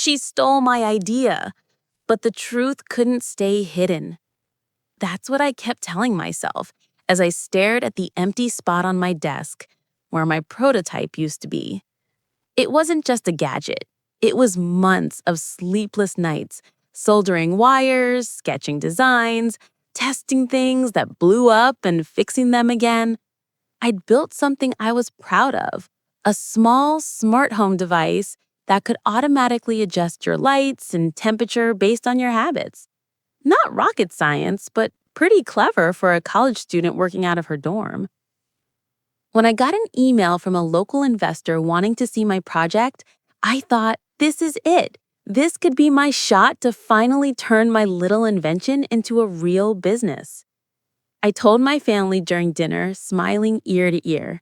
She stole my idea. But the truth couldn't stay hidden. That's what I kept telling myself as I stared at the empty spot on my desk where my prototype used to be. It wasn't just a gadget. It was months of sleepless nights, soldering wires, sketching designs, testing things that blew up and fixing them again. I'd built something I was proud of, a small smart home device that could automatically adjust your lights and temperature based on your habits. Not rocket science, but pretty clever for a college student working out of her dorm. When I got an email from a local investor wanting to see my project, I thought, this is it. This could be my shot to finally turn my little invention into a real business. I told my family during dinner, smiling ear to ear.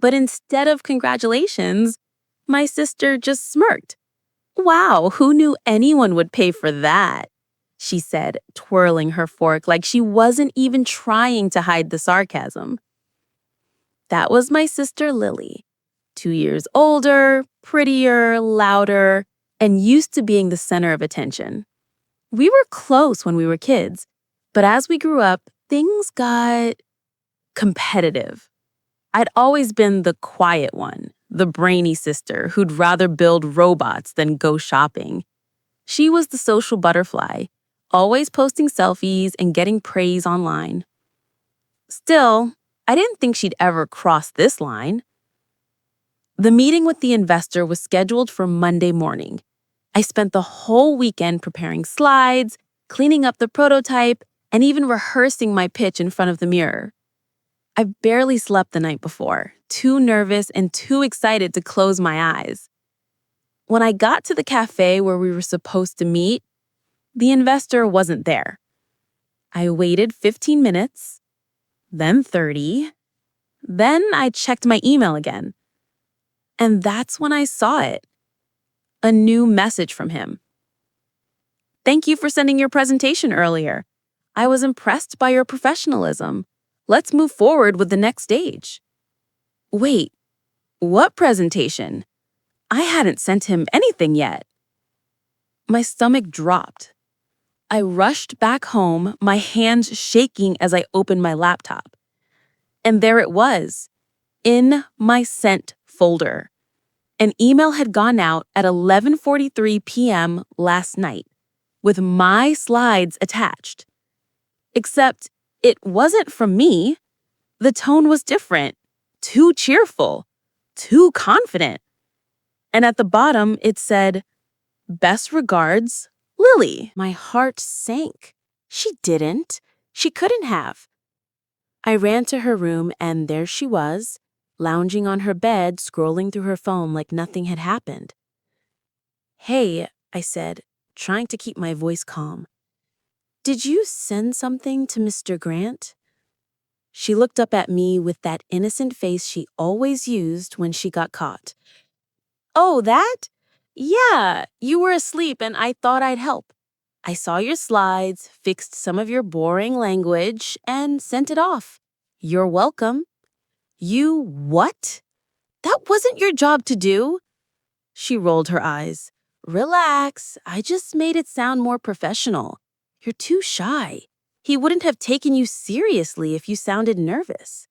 But instead of congratulations, my sister just smirked. "Wow, who knew anyone would pay for that?" she said, twirling her fork like she wasn't even trying to hide the sarcasm. That was my sister Lily, 2 years older, prettier, louder, and used to being the center of attention. We were close when we were kids, but as we grew up, things got competitive. I'd always been the quiet one, the brainy sister who'd rather build robots than go shopping. She was the social butterfly, always posting selfies and getting praise online. Still, I didn't think she'd ever cross this line. The meeting with the investor was scheduled for Monday morning. I spent the whole weekend preparing slides, cleaning up the prototype, and even rehearsing my pitch in front of the mirror. I barely slept the night before, too nervous and too excited to close my eyes. When I got to the cafe where we were supposed to meet, the investor wasn't there. I waited 15 minutes, then 30, then I checked my email again. And that's when I saw it. A new message from him. "Thank you for sending your presentation earlier. I was impressed by your professionalism. Let's move forward with the next stage." Wait, what presentation? I hadn't sent him anything yet. My stomach dropped. I rushed back home, my hands shaking as I opened my laptop. And there it was, in my sent folder. An email had gone out at 11:43 p.m. last night, with my slides attached. Except it wasn't from me. The tone was different, too cheerful, too confident. And at the bottom, it said, "Best regards, Lily." My heart sank. She didn't. She couldn't have. I ran to her room, and there she was, lounging on her bed, scrolling through her phone like nothing had happened. "Hey," I said, trying to keep my voice calm. "Did you send something to Mr. Grant?" She looked up at me with that innocent face she always used when she got caught. "Oh, that? Yeah, you were asleep and I thought I'd help. I saw your slides, fixed some of your boring language, and sent it off. You're welcome." "You what? That wasn't your job to do." She rolled her eyes. "Relax, I just made it sound more professional. You're too shy. He wouldn't have taken you seriously if you sounded nervous."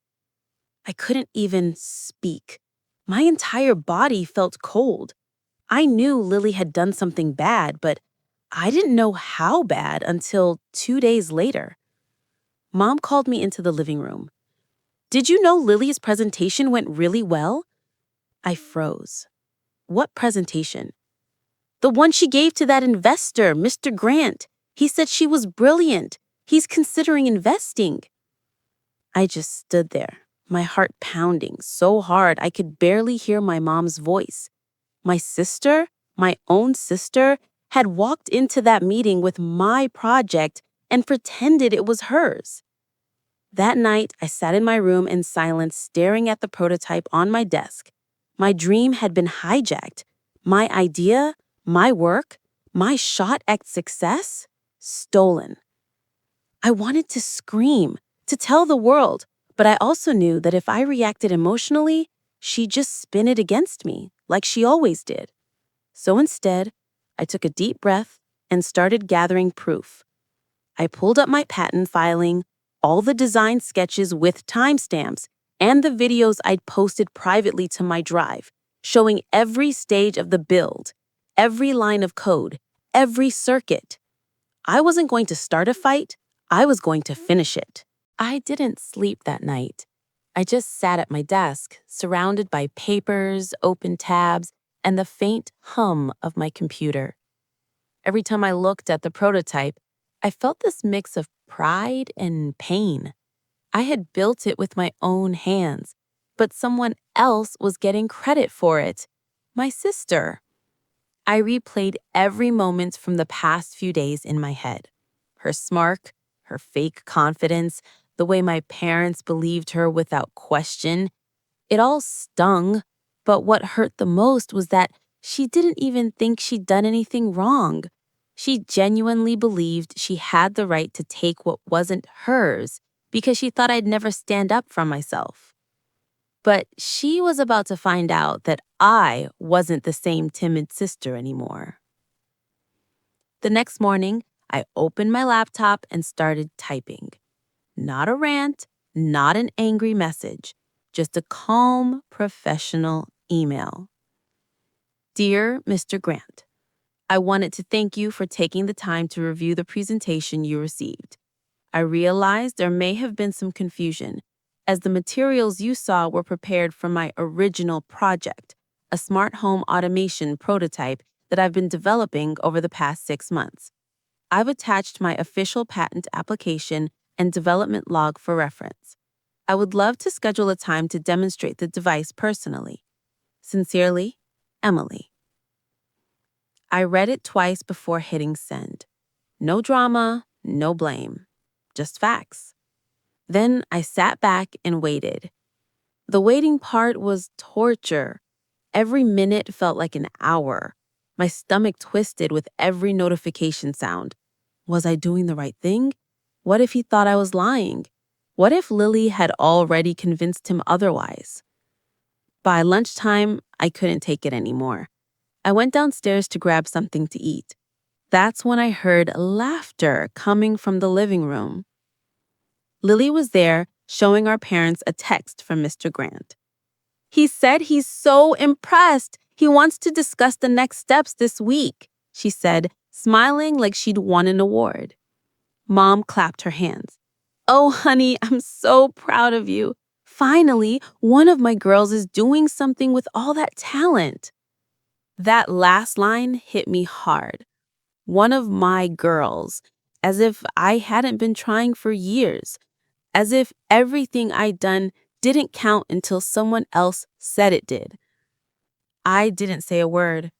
I couldn't even speak. My entire body felt cold. I knew Lily had done something bad, but I didn't know how bad until 2 days later. Mom called me into the living room. "Did you know Lily's presentation went really well?" I froze. "What presentation?" "The one she gave to that investor, Mr. Grant. He said she was brilliant. He's considering investing." I just stood there, my heart pounding so hard I could barely hear my mom's voice. My sister, my own sister, had walked into that meeting with my project and pretended it was hers. That night, I sat in my room in silence, staring at the prototype on my desk. My dream had been hijacked. My idea, my work, my shot at success, stolen. I wanted to scream, to tell the world, but I also knew that if I reacted emotionally, she'd just spin it against me, like she always did. So instead, I took a deep breath and started gathering proof. I pulled up my patent filing, all the design sketches with timestamps, and the videos I'd posted privately to my drive, showing every stage of the build, every line of code, every circuit. I wasn't going to start a fight, I was going to finish it. I didn't sleep that night. I just sat at my desk, surrounded by papers, open tabs, and the faint hum of my computer. Every time I looked at the prototype, I felt this mix of pride and pain. I had built it with my own hands, but someone else was getting credit for it. My sister. I replayed every moment from the past few days in my head. Her smirk, her fake confidence, the way my parents believed her without question. It all stung, but what hurt the most was that she didn't even think she'd done anything wrong. She genuinely believed she had the right to take what wasn't hers because she thought I'd never stand up for myself. But she was about to find out that I wasn't the same timid sister anymore. The next morning, I opened my laptop and started typing. Not a rant, not an angry message, just a calm, professional email. Dear Mr. Grant, I wanted to thank you for taking the time to review the presentation you received. I realized there may have been some confusion, as the materials you saw were prepared from my original project, a smart home automation prototype that I've been developing over the past 6 months. I've attached my official patent application and development log for reference. I would love to schedule a time to demonstrate the device personally. Sincerely, Emily. I read it twice before hitting send. No drama, no blame, just facts. Then I sat back and waited. The waiting part was torture. Every minute felt like an hour. My stomach twisted with every notification sound. Was I doing the right thing? What if he thought I was lying? What if Lily had already convinced him otherwise? By lunchtime, I couldn't take it anymore. I went downstairs to grab something to eat. That's when I heard laughter coming from the living room. Lily was there, showing our parents a text from Mr. Grant. He said he's so impressed. He wants to discuss the next steps this week, she said, smiling like she'd won an award. Mom clapped her hands. Oh, honey, I'm so proud of you. Finally, one of my girls is doing something with all that talent. That last line hit me hard. One of my girls, as if I hadn't been trying for years, as if everything I'd done didn't count until someone else said it did. I didn't say a word.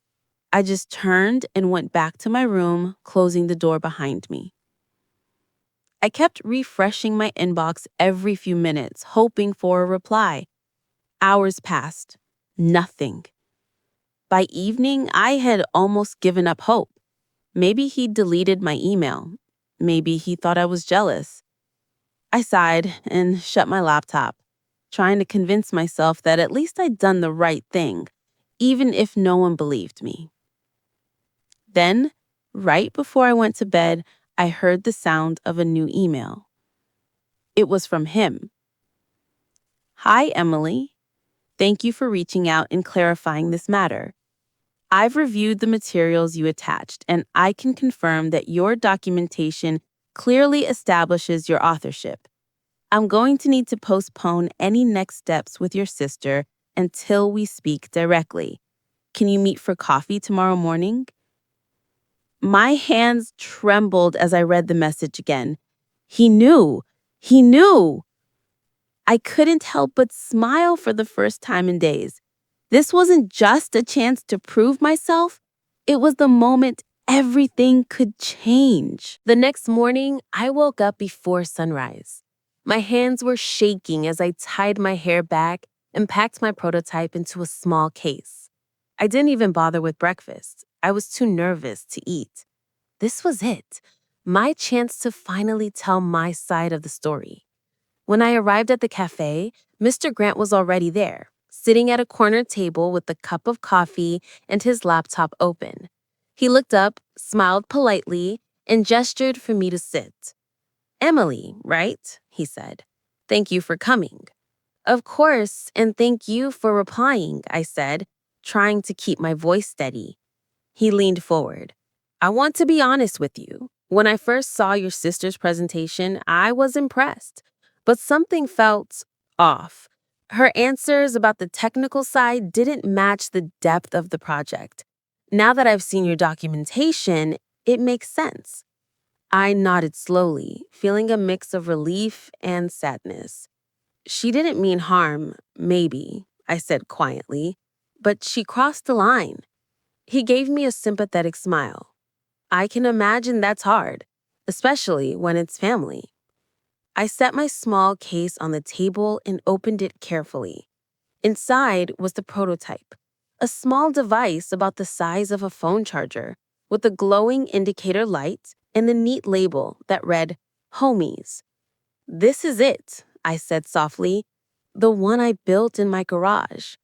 I just turned and went back to my room, closing the door behind me. I kept refreshing my inbox every few minutes, hoping for a reply. Hours passed. Nothing. By evening, I had almost given up hope. Maybe he deleted my email. Maybe he thought I was jealous. I sighed and shut my laptop, trying to convince myself that at least I'd done the right thing, even if no one believed me. Then, right before I went to bed, I heard the sound of a new email. It was from him. Hi, Emily. Thank you for reaching out and clarifying this matter. I've reviewed the materials you attached, and I can confirm that your documentation clearly establishes your authorship. I'm going to need to postpone any next steps with your sister until we speak directly. Can you meet for coffee tomorrow morning? My hands trembled as I read the message again. He knew. He knew. I couldn't help but smile for the first time in days. This wasn't just a chance to prove myself. It was the moment everything could change. The next morning, I woke up before sunrise. My hands were shaking as I tied my hair back and packed my prototype into a small case. I didn't even bother with breakfast. I was too nervous to eat. This was it, my chance to finally tell my side of the story. When I arrived at the cafe, Mr. Grant was already there, sitting at a corner table with a cup of coffee and his laptop open. He looked up, smiled politely, and gestured for me to sit. "Emily, right?" he said. "Thank you for coming." "Of course, and thank you for replying," I said, trying to keep my voice steady. He leaned forward. "I want to be honest with you. When I first saw your sister's presentation, I was impressed, but something felt off. Her answers about the technical side didn't match the depth of the project. Now that I've seen your documentation, it makes sense." I nodded slowly, feeling a mix of relief and sadness. "She didn't mean harm, maybe," I said quietly, "but she crossed the line." He gave me a sympathetic smile. "I can imagine that's hard, especially when it's family." I set my small case on the table and opened it carefully. Inside was the prototype, a small device about the size of a phone charger, with a glowing indicator light and the neat label that read, "Homies." "This is it," I said softly, "the one I built in my garage.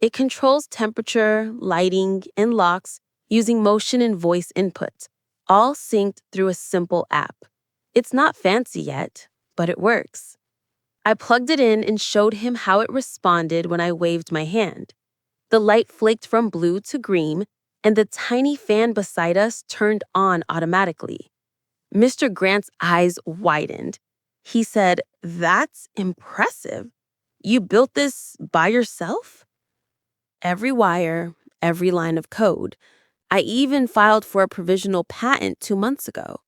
It controls temperature, lighting, and locks using motion and voice input, all synced through a simple app. It's not fancy yet, but it works." I plugged it in and showed him how it responded when I waved my hand. The light flicked from blue to green, and the tiny fan beside us turned on automatically. Mr. Grant's eyes widened. He said, "That's impressive. You built this by yourself?" "Every wire, every line of code. I even filed for a provisional patent 2 months ago."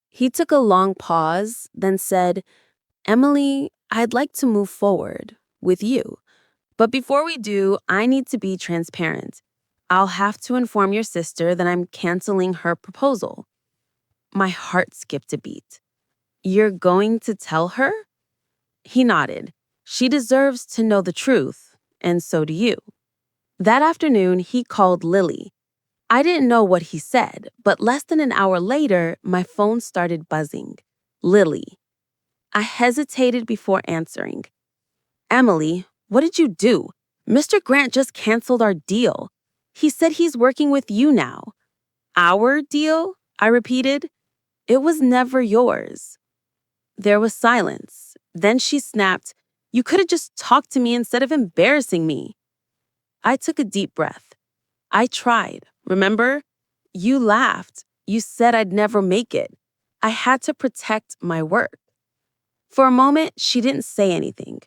He took a long pause, then said, "Emily, I'd like to move forward with you. But before we do, I need to be transparent. I'll have to inform your sister that I'm canceling her proposal." My heart skipped a beat. "You're going to tell her?" He nodded. "She deserves to know the truth, and so do you." That afternoon, he called Lily. I didn't know what he said, but less than an hour later, my phone started buzzing. Lily. I hesitated before answering. "Emily, what did you do? Mr. Grant just canceled our deal. He said he's working with you now." "Our deal?" I repeated. "It was never yours." There was silence. Then she snapped, "You could have just talked to me instead of embarrassing me." I took a deep breath. "I tried, remember? You laughed. You said I'd never make it. I had to protect my work." For a moment, she didn't say anything.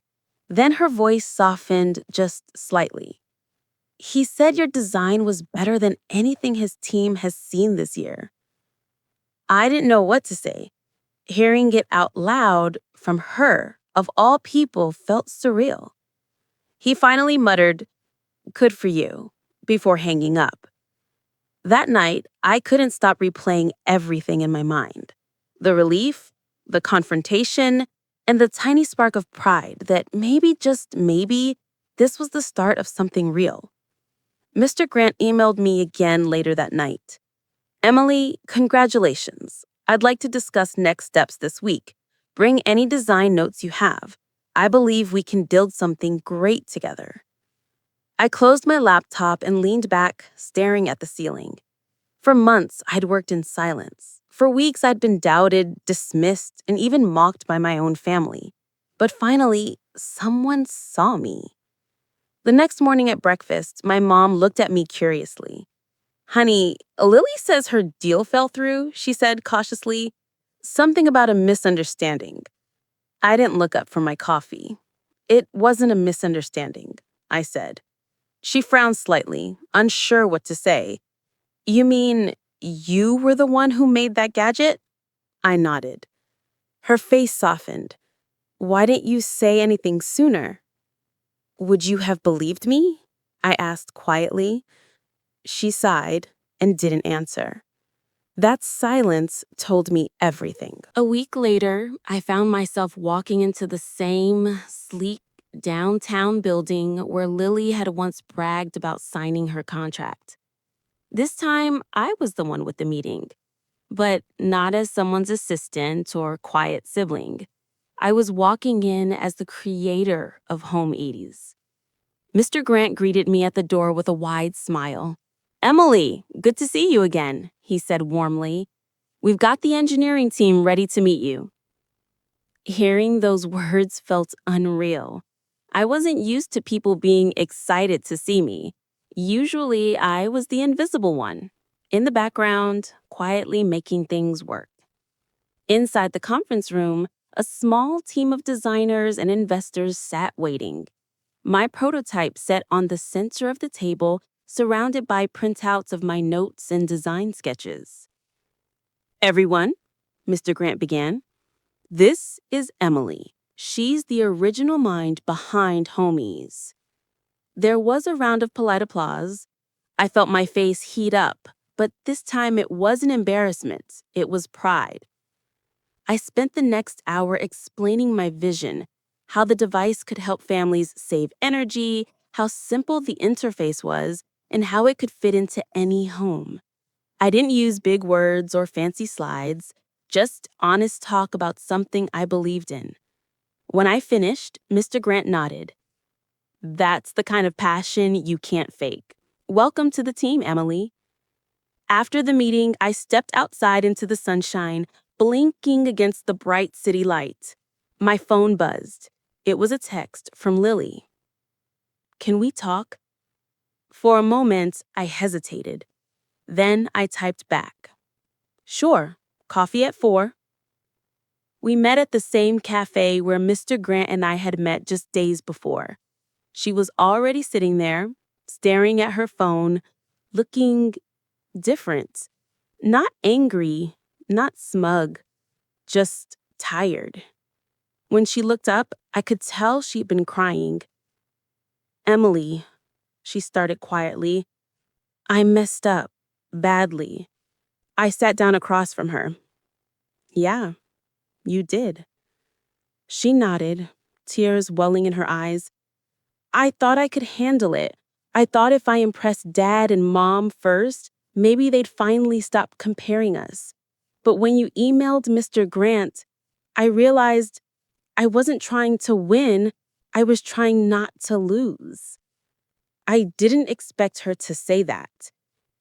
Then her voice softened just slightly. "He said your design was better than anything his team has seen this year." I didn't know what to say. Hearing it out loud from her, of all people, felt surreal. He finally muttered, "Good for you," before hanging up. That night, I couldn't stop replaying everything in my mind. The relief, the confrontation, and the tiny spark of pride that maybe, just maybe, this was the start of something real. Mr. Grant emailed me again later that night. "Emily, congratulations. I'd like to discuss next steps this week. Bring any design notes you have. I believe we can build something great together." I closed my laptop and leaned back, staring at the ceiling. For months, I'd worked in silence. For weeks, I'd been doubted, dismissed, and even mocked by my own family. But finally, someone saw me. The next morning at breakfast, my mom looked at me curiously. "Honey, Lily says her deal fell through," she said cautiously. "Something about a misunderstanding." I didn't look up from my coffee. "It wasn't a misunderstanding," I said. She frowned slightly, unsure what to say. "You mean you were the one who made that gadget?" I nodded. Her face softened. "Why didn't you say anything sooner?" "Would you have believed me?" I asked quietly. She sighed and didn't answer. That silence told me everything. A week later, I found myself walking into the same sleek downtown building where Lily had once bragged about signing her contract. This time, I was the one with the meeting, but not as someone's assistant or quiet sibling. I was walking in as the creator of Home 80s. Mr. Grant greeted me at the door with a wide smile. "Emily, good to see you again," he said warmly. "We've got the engineering team ready to meet you." Hearing those words felt unreal. I wasn't used to people being excited to see me. Usually, I was the invisible one, in the background, quietly making things work. Inside the conference room, a small team of designers and investors sat waiting. My prototype sat on the center of the table, surrounded by printouts of my notes and design sketches. "Everyone," Mr. Grant began, "this is Emily. She's the original mind behind Homies." There was a round of polite applause. I felt my face heat up, but this time it wasn't embarrassment, it was pride. I spent the next hour explaining my vision, how the device could help families save energy, how simple the interface was, and how it could fit into any home. I didn't use big words or fancy slides, just honest talk about something I believed in. When I finished, Mr. Grant nodded. "That's the kind of passion you can't fake. Welcome to the team, Emily." After the meeting, I stepped outside into the sunshine, blinking against the bright city light. My phone buzzed. It was a text from Lily. "Can we talk?" For a moment, I hesitated. Then I typed back. "Sure, coffee at 4. We met at the same cafe where Mr. Grant and I had met just days before. She was already sitting there, staring at her phone, looking different. Not angry, not smug, just tired. When she looked up, I could tell she'd been crying. "Emily," she started quietly, "I messed up, badly." I sat down across from her. "Yeah, you did." She nodded, tears welling in her eyes. "I thought I could handle it. I thought if I impressed Dad and Mom first, maybe they'd finally stop comparing us. But when you emailed Mr. Grant, I realized I wasn't trying to win, I was trying not to lose." I didn't expect her to say that.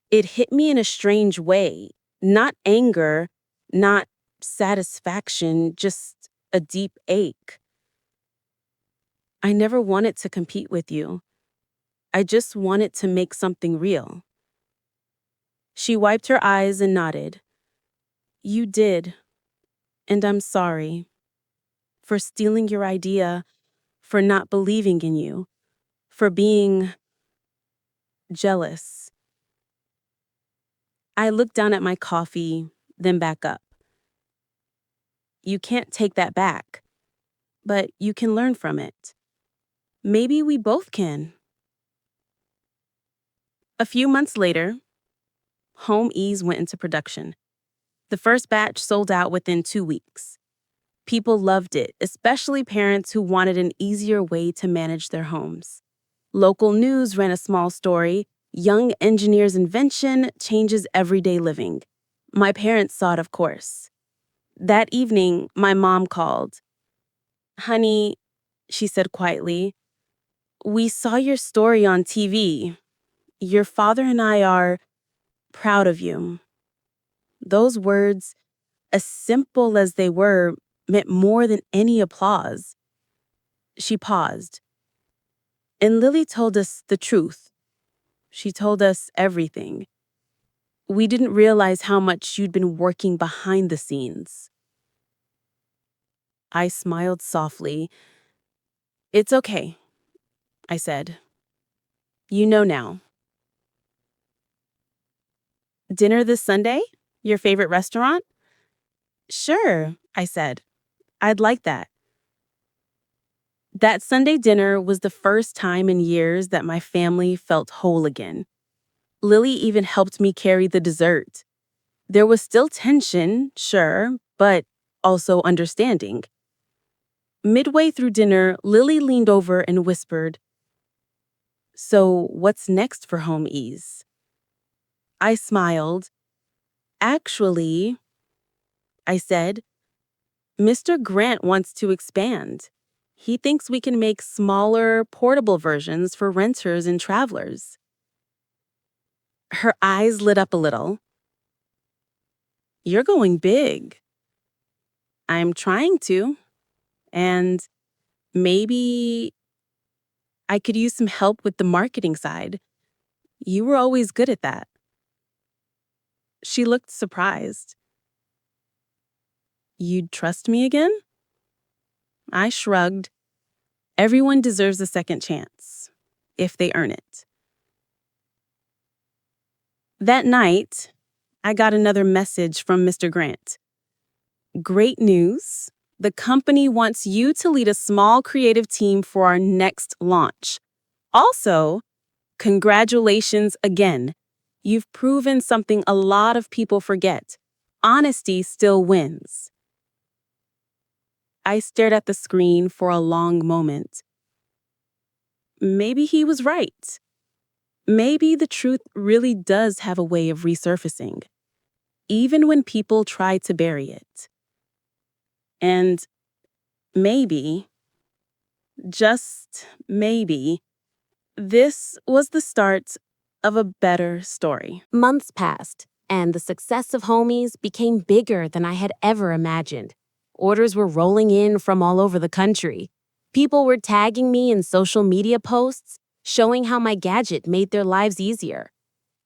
It hit me in a strange way. Not anger, not satisfaction, just a deep ache. "I never wanted to compete with you. I just wanted to make something real." She wiped her eyes and nodded. "You did, and I'm sorry. For stealing your idea, for not believing in you, for being jealous." I looked down at my coffee, then back up. "You can't take that back, but you can learn from it. Maybe we both can." A few months later, Home Ease went into production. The first batch sold out within 2 weeks. People loved it, especially parents who wanted an easier way to manage their homes. Local news ran a small story, "Young Engineer's Invention Changes Everyday Living." My parents saw it, of course. That evening, my mom called. "Honey," she said quietly, "we saw your story on TV. Your father and I are proud of you." Those words, as simple as they were, meant more than any applause. She paused. "And Lily told us the truth. She told us everything. We didn't realize how much you'd been working behind the scenes." I smiled softly. "It's okay," I said. "You know now." "Dinner this Sunday? Your favorite restaurant?" "Sure," I said. "I'd like that." That Sunday dinner was the first time in years that my family felt whole again. Lily even helped me carry the dessert. There was still tension, sure, but also understanding. Midway through dinner, Lily leaned over and whispered, "So what's next for Home Ease?" I smiled. "Actually," I said, "Mr. Grant wants to expand. He thinks we can make smaller, portable versions for renters and travelers. Her eyes lit up a little. You're going big. I'm trying to. And maybe I could use some help with the marketing side. You were always good at that. She looked surprised. You'd trust me again? I shrugged. Everyone deserves a second chance, if they earn it. That night, I got another message from Mr. Grant. Great news. The company wants you to lead a small creative team for our next launch. Also, congratulations again. You've proven something a lot of people forget. Honesty still wins. I stared at the screen for a long moment. Maybe he was right. Maybe the truth really does have a way of resurfacing, even when people try to bury it. And maybe, just maybe, this was the start of a better story. Months passed, and the success of Homies became bigger than I had ever imagined. Orders were rolling in from all over the country. People were tagging me in social media posts, showing how my gadget made their lives easier.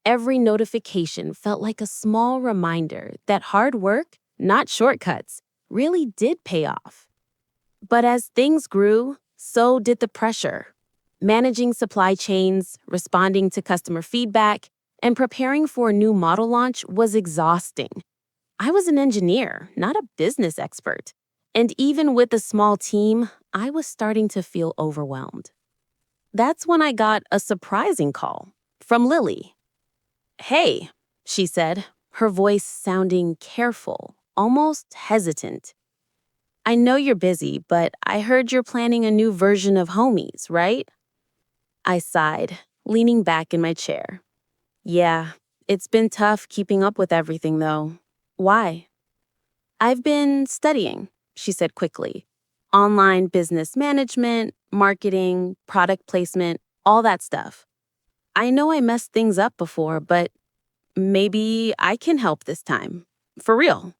Every notification felt like a small reminder that hard work, not shortcuts, really did pay off. But as things grew, so did the pressure. Managing supply chains, responding to customer feedback, and preparing for a new model launch was exhausting. I was an engineer, not a business expert. And even with a small team, I was starting to feel overwhelmed. That's when I got a surprising call from Lily. Hey, she said, her voice sounding careful, almost hesitant. I know you're busy, but I heard you're planning a new version of Homies, right? I sighed, leaning back in my chair. Yeah, it's been tough keeping up with everything, though. Why? I've been studying, she said quickly. Online business management, marketing, product placement, all that stuff. I know I messed things up before, but maybe I can help this time. For real.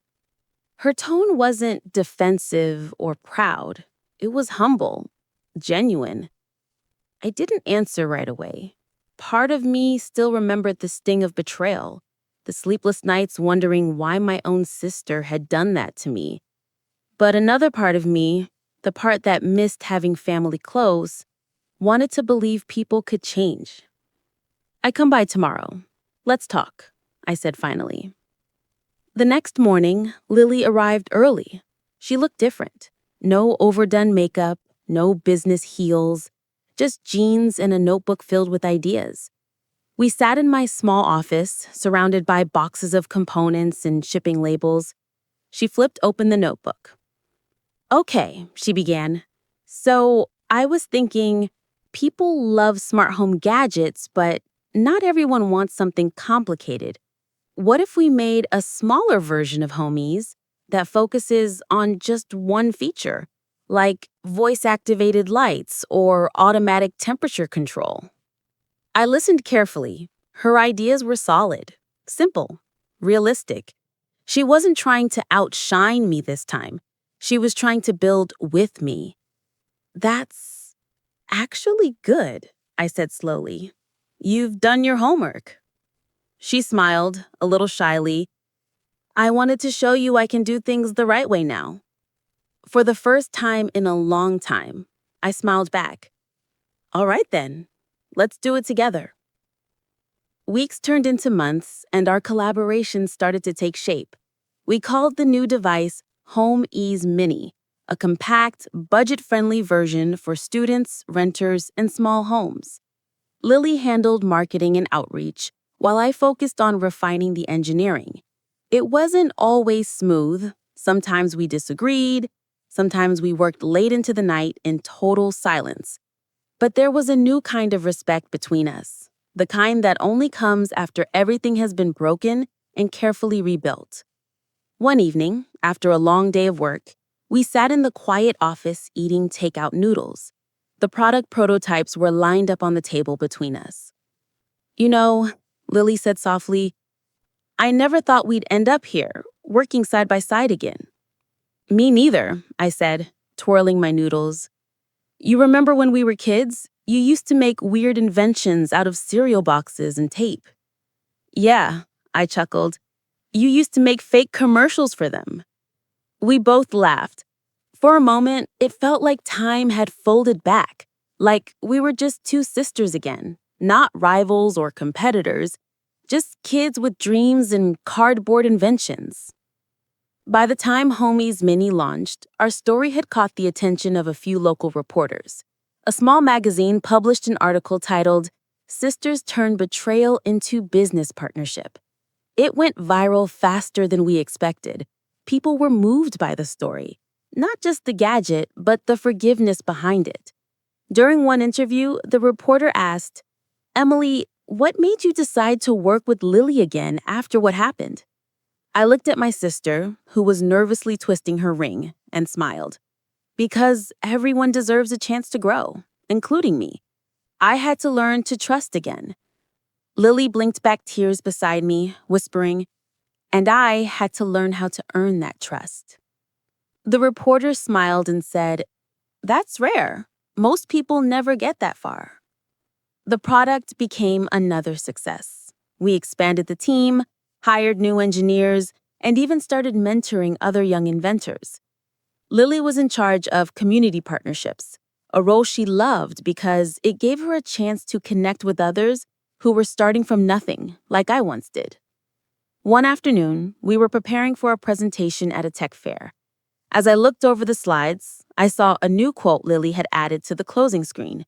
Her tone wasn't defensive or proud. It was humble, genuine. I didn't answer right away. Part of me still remembered the sting of betrayal, the sleepless nights wondering why my own sister had done that to me. But another part of me, the part that missed having family close, wanted to believe people could change. I come by tomorrow. Let's talk, I said finally. The next morning, Lily arrived early. She looked different. No overdone makeup, no business heels, just jeans and a notebook filled with ideas. We sat in my small office, surrounded by boxes of components and shipping labels. She flipped open the notebook. Okay, she began. So I was thinking, people love smart home gadgets, but not everyone wants something complicated. What if we made a smaller version of Homies that focuses on just one feature, like voice-activated lights or automatic temperature control? I listened carefully. Her ideas were solid, simple, realistic. She wasn't trying to outshine me this time. She was trying to build with me. That's actually good, I said slowly. You've done your homework. She smiled, a little shyly. I wanted to show you I can do things the right way now. For the first time in a long time, I smiled back. All right then, let's do it together. Weeks turned into months, and our collaboration started to take shape. We called the new device Home Ease Mini, a compact, budget-friendly version for students, renters, and small homes. Lily handled marketing and outreach, while I focused on refining the engineering. It wasn't always smooth. Sometimes we disagreed. Sometimes we worked late into the night in total silence. But there was a new kind of respect between us, the kind that only comes after everything has been broken and carefully rebuilt. One evening, after a long day of work, We sat in the quiet office eating takeout noodles. The product prototypes were lined up on the table between us. You know, Lily said softly, I never thought we'd end up here, working side by side again. Me neither, I said, twirling my noodles. You remember when we were kids? You used to make weird inventions out of cereal boxes and tape. Yeah, I chuckled. You used to make fake commercials for them. We both laughed. For a moment, it felt like time had folded back, like we were just two sisters again, not rivals or competitors, just kids with dreams and cardboard inventions. By the time Homie's Mini launched, our story had caught the attention of a few local reporters. A small magazine published an article titled, Sisters Turn Betrayal into Business Partnership. It went viral faster than we expected. People were moved by the story. Not just the gadget, but the forgiveness behind it. During one interview, the reporter asked, Emily, what made you decide to work with Lily again after what happened? I looked at my sister, who was nervously twisting her ring, and smiled. Because everyone deserves a chance to grow, including me. I had to learn to trust again. Lily blinked back tears beside me, whispering, and I had to learn how to earn that trust. The reporter smiled and said, That's rare. Most people never get that far. The product became another success. We expanded the team, hired new engineers, and even started mentoring other young inventors. Lily was in charge of community partnerships, a role she loved because it gave her a chance to connect with others who were starting from nothing, like I once did. One afternoon, we were preparing for a presentation at a tech fair. As I looked over the slides, I saw a new quote Lily had added to the closing screen.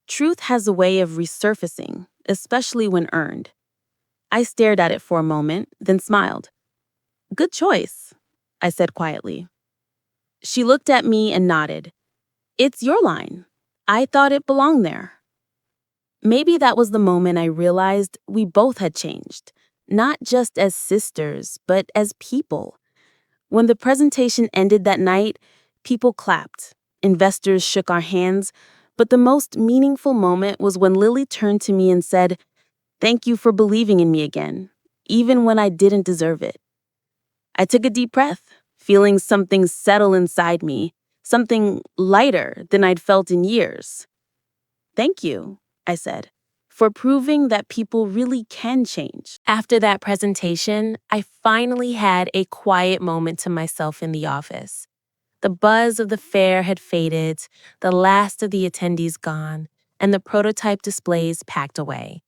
Truth has a way of resurfacing, especially when earned. I stared at it for a moment, then smiled. Good choice, I said quietly. She looked at me and nodded. It's your line. I thought it belonged there. Maybe that was the moment I realized we both had changed, not just as sisters, but as people. When the presentation ended that night, people clapped. Investors shook our hands, but the most meaningful moment was when Lily turned to me and said, Thank you for believing in me again, even when I didn't deserve it. I took a deep breath, feeling something settle inside me, something lighter than I'd felt in years. Thank you, I said, for proving that people really can change. After that presentation, I finally had a quiet moment to myself in the office. The buzz of the fair had faded, the last of the attendees gone, and the prototype displays packed away.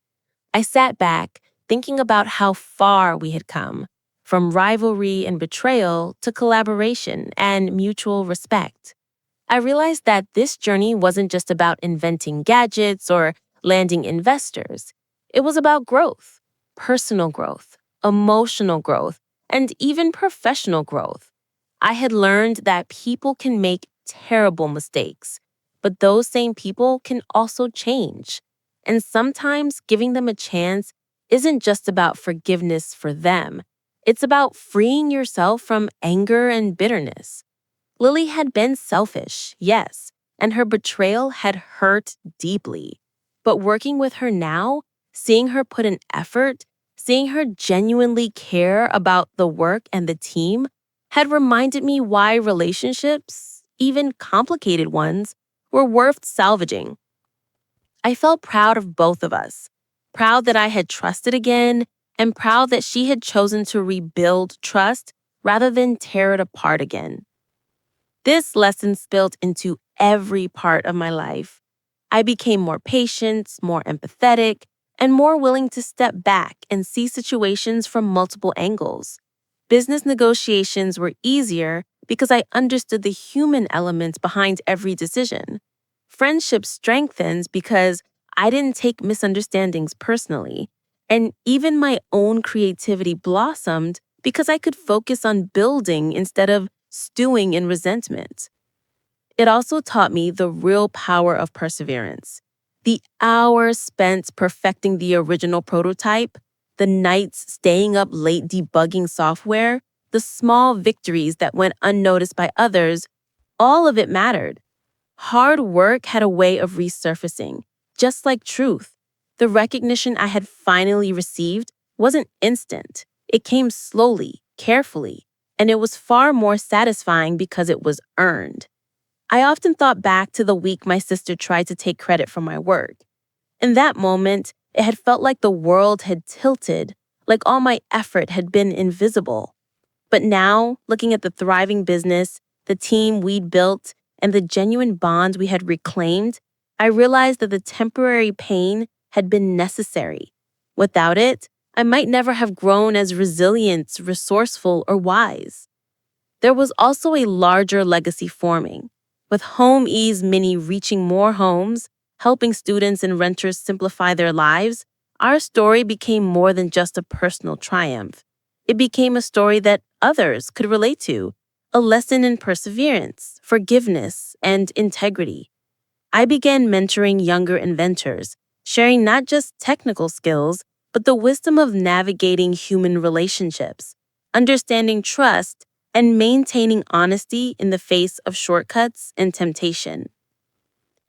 I sat back, thinking about how far we had come, from rivalry and betrayal to collaboration and mutual respect. I realized that this journey wasn't just about inventing gadgets or landing investors. It was about growth, personal growth, emotional growth, and even professional growth. I had learned that people can make terrible mistakes, but those same people can also change. And sometimes giving them a chance isn't just about forgiveness for them. It's about freeing yourself from anger and bitterness. Lily had been selfish, yes, and her betrayal had hurt deeply. But working with her now, seeing her put in effort, seeing her genuinely care about the work and the team, had reminded me why relationships, even complicated ones, were worth salvaging. I felt proud of both of us, proud that I had trusted again, and proud that she had chosen to rebuild trust rather than tear it apart again. This lesson spilled into every part of my life. I became more patient, more empathetic, and more willing to step back and see situations from multiple angles. Business negotiations were easier because I understood the human element behind every decision. Friendship strengthened because I didn't take misunderstandings personally. And even my own creativity blossomed because I could focus on building instead of stewing in resentment. It also taught me the real power of perseverance. The hours spent perfecting the original prototype, the nights staying up late debugging software, the small victories that went unnoticed by others, all of it mattered. Hard work had a way of resurfacing, just like truth. The recognition I had finally received wasn't instant. It came slowly, carefully, and it was far more satisfying because it was earned. I often thought back to the week my sister tried to take credit for my work. In that moment, it had felt like the world had tilted, like all my effort had been invisible. But now, looking at the thriving business, the team we'd built, and the genuine bonds we had reclaimed, I realized that the temporary pain had been necessary. Without it, I might never have grown as resilient, resourceful, or wise. There was also a larger legacy forming. With Home Ease Mini reaching more homes, helping students and renters simplify their lives, our story became more than just a personal triumph. It became a story that others could relate to, a lesson in perseverance, forgiveness, and integrity. I began mentoring younger inventors, sharing not just technical skills, but the wisdom of navigating human relationships, understanding trust, and maintaining honesty in the face of shortcuts and temptation.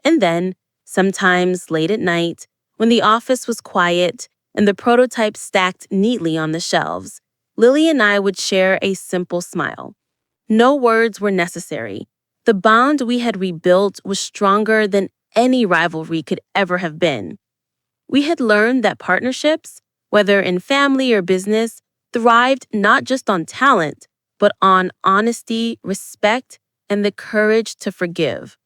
And then, sometimes late at night, when the office was quiet and the prototypes stacked neatly on the shelves, Lily and I would share a simple smile. No words were necessary. The bond we had rebuilt was stronger than any rivalry could ever have been. We had learned that partnerships, whether in family or business, thrived not just on talent, but on honesty, respect, and the courage to forgive.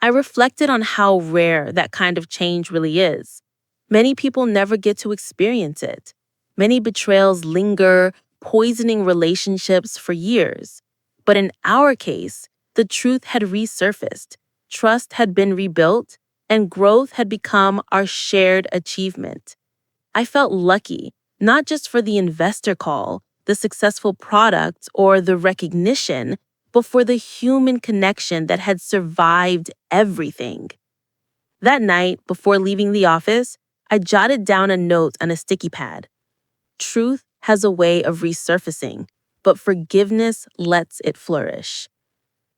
I reflected on how rare that kind of change really is. Many people never get to experience it. Many betrayals linger, poisoning relationships for years. But in our case, the truth had resurfaced, trust had been rebuilt, and growth had become our shared achievement. I felt lucky, not just for the investor call, the successful product, or the recognition, but for the human connection that had survived everything. That night, before leaving the office, I jotted down a note on a sticky pad. Truth has a way of resurfacing, but forgiveness lets it flourish.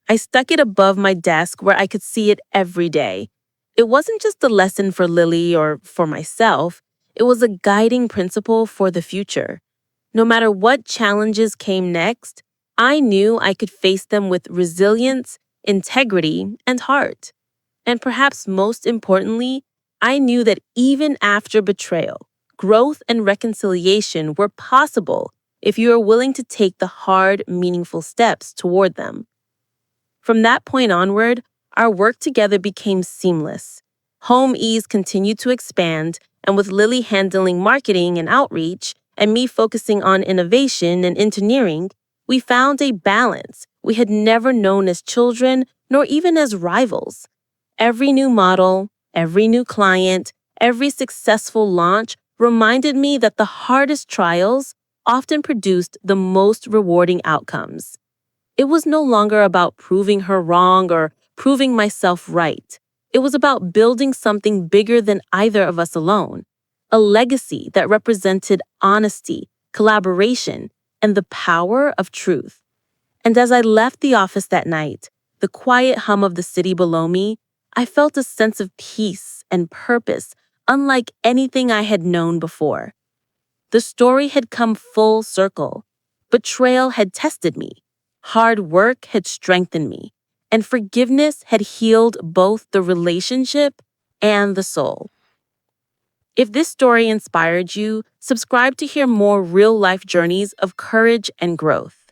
I stuck it above my desk where I could see it every day. It wasn't just a lesson for Lily or for myself, it was a guiding principle for the future. No matter what challenges came next, I knew I could face them with resilience, integrity, and heart. And perhaps most importantly, I knew that even after betrayal, growth and reconciliation were possible if you are willing to take the hard, meaningful steps toward them. From that point onward, our work together became seamless. Home Ease continued to expand, and with Lily handling marketing and outreach, and me focusing on innovation and engineering, we found a balance we had never known as children nor even as rivals. Every new model, every new client, every successful launch reminded me that the hardest trials often produced the most rewarding outcomes. It was no longer about proving her wrong or proving myself right. It was about building something bigger than either of us alone, a legacy that represented honesty, collaboration, and the power of truth. And as I left the office that night, the quiet hum of the city below me, I felt a sense of peace and purpose unlike anything I had known before. The story had come full circle. Betrayal had tested me. Hard work had strengthened me. And forgiveness had healed both the relationship and the soul. If this story inspired you, subscribe to hear more real-life journeys of courage and growth.